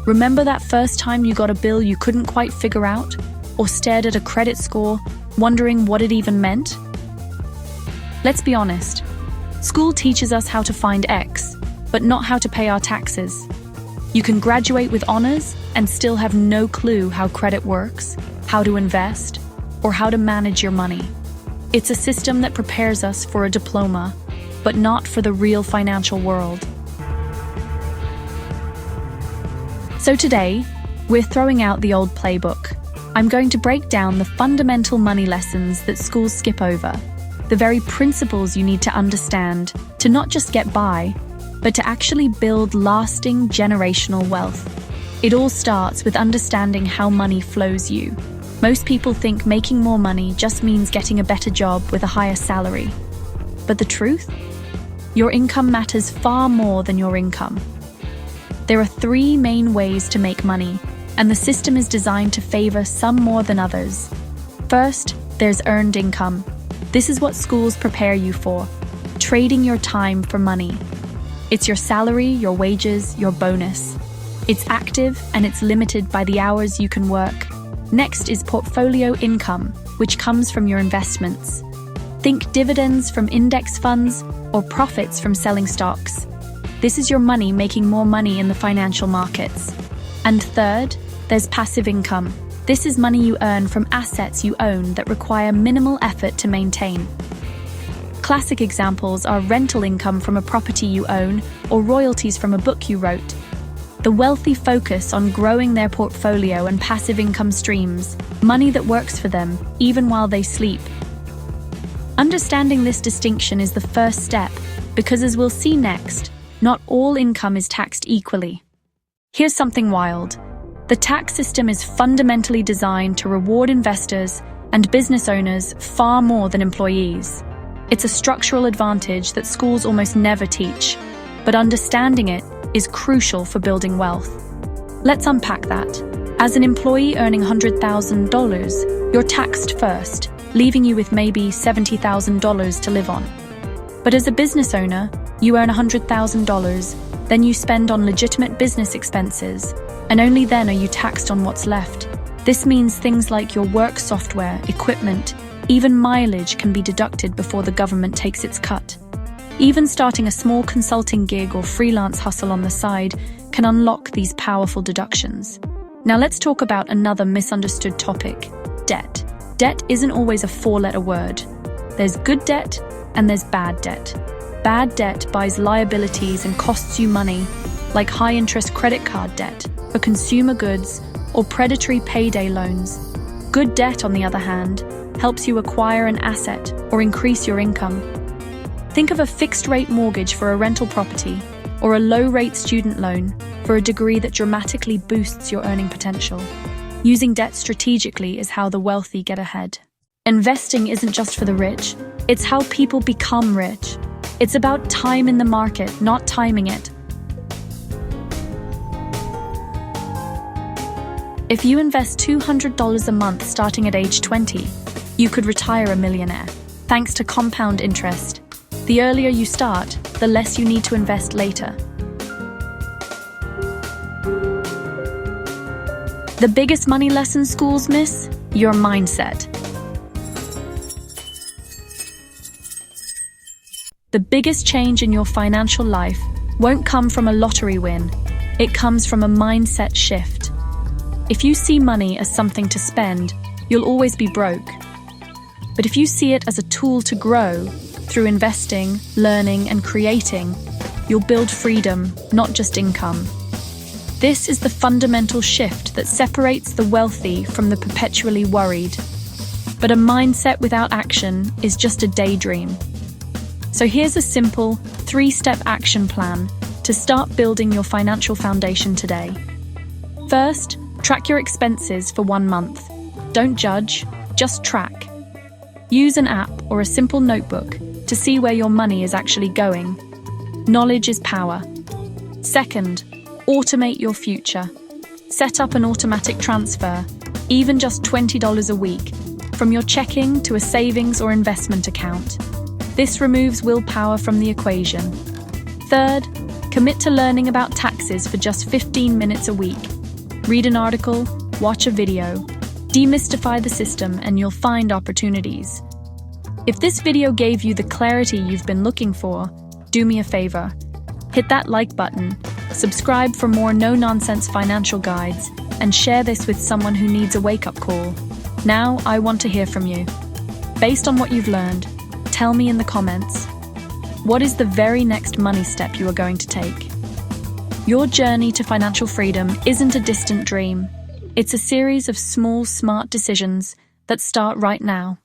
Remember that first time you got a bill you couldn't quite figure out? Or stared at a credit score, wondering what it even meant? Let's be honest. School teaches us how to find X, but not how to pay our taxes. You can graduate with honors and still have no clue how credit works, how to invest, or how to manage your money. It's a system that prepares us for a diploma, but not for the real financial world. So today, we're throwing out the old playbook. I'm going to break down the fundamental money lessons that schools skip over, the very principles you need to understand to not just get by, but to actually build lasting generational wealth. It all starts with understanding how money flows you. Most people think making more money just means getting a better job with a higher salary. But the truth? Your income matters far more than your income. There are 3 main ways to make money, and the system is designed to favor some more than others. First, there's earned income. This is what schools prepare you for, trading your time for money. It's your salary, your wages, your bonus. It's active and it's limited by the hours you can work. Next is portfolio income, which comes from your investments. Think dividends from index funds or profits from selling stocks. This is your money making more money in the financial markets. And third, there's passive income. This is money you earn from assets you own that require minimal effort to maintain. Classic examples are rental income from a property you own or royalties from a book you wrote. The wealthy focus on growing their portfolio and passive income streams, money that works for them, even while they sleep. Understanding this distinction is the first step, because as we'll see next, not all income is taxed equally. Here's something wild. The tax system is fundamentally designed to reward investors and business owners far more than employees. It's a structural advantage that schools almost never teach, but understanding it is crucial for building wealth. Let's unpack that. As an employee earning $100,000, you're taxed first, leaving you with maybe $70,000 to live on. But as a business owner, you earn $100,000, then you spend on legitimate business expenses, and only then are you taxed on what's left. This means things like your work software, equipment, even mileage can be deducted before the government takes its cut. Even starting a small consulting gig or freelance hustle on the side can unlock these powerful deductions. Now let's talk about another misunderstood topic, debt. Debt isn't always a 4-letter word. There's good debt and there's bad debt. Bad debt buys liabilities and costs you money, like high-interest credit card debt for consumer goods or predatory payday loans. Good debt, on the other hand, helps you acquire an asset or increase your income. Think of a fixed-rate mortgage for a rental property or a low-rate student loan for a degree that dramatically boosts your earning potential. Using debt strategically is how the wealthy get ahead. Investing isn't just for the rich, it's how people become rich. It's about time in the market, not timing it. If you invest $200 a month starting at age 20, you could retire a millionaire, thanks to compound interest. The earlier you start, the less you need to invest later. The biggest money lesson schools miss? Your mindset. The biggest change in your financial life won't come from a lottery win. It comes from a mindset shift. If you see money as something to spend, you'll always be broke. But if you see it as a tool to grow, through investing, learning, and creating, you'll build freedom, not just income. This is the fundamental shift that separates the wealthy from the perpetually worried. But a mindset without action is just a daydream. So here's a simple 3-step action plan to start building your financial foundation today. First, track your expenses for 1 month. Don't judge, just track. Use an app or a simple notebook to see where your money is actually going. Knowledge is power. Second, automate your future. Set up an automatic transfer, even just $20 a week, from your checking to a savings or investment account. This removes willpower from the equation. Third, Commit to learning about taxes for just 15 minutes a week. Read an article, watch a video, demystify the system, and you'll find opportunities. If this video gave you the clarity you've been looking for, do me a favor. Hit that like button, subscribe for more no-nonsense financial guides, and share this with someone who needs a wake-up call. Now, I want to hear from you. Based on what you've learned, tell me in the comments. What is the very next money step you are going to take? Your journey to financial freedom isn't a distant dream. It's a series of small, smart decisions that start right now.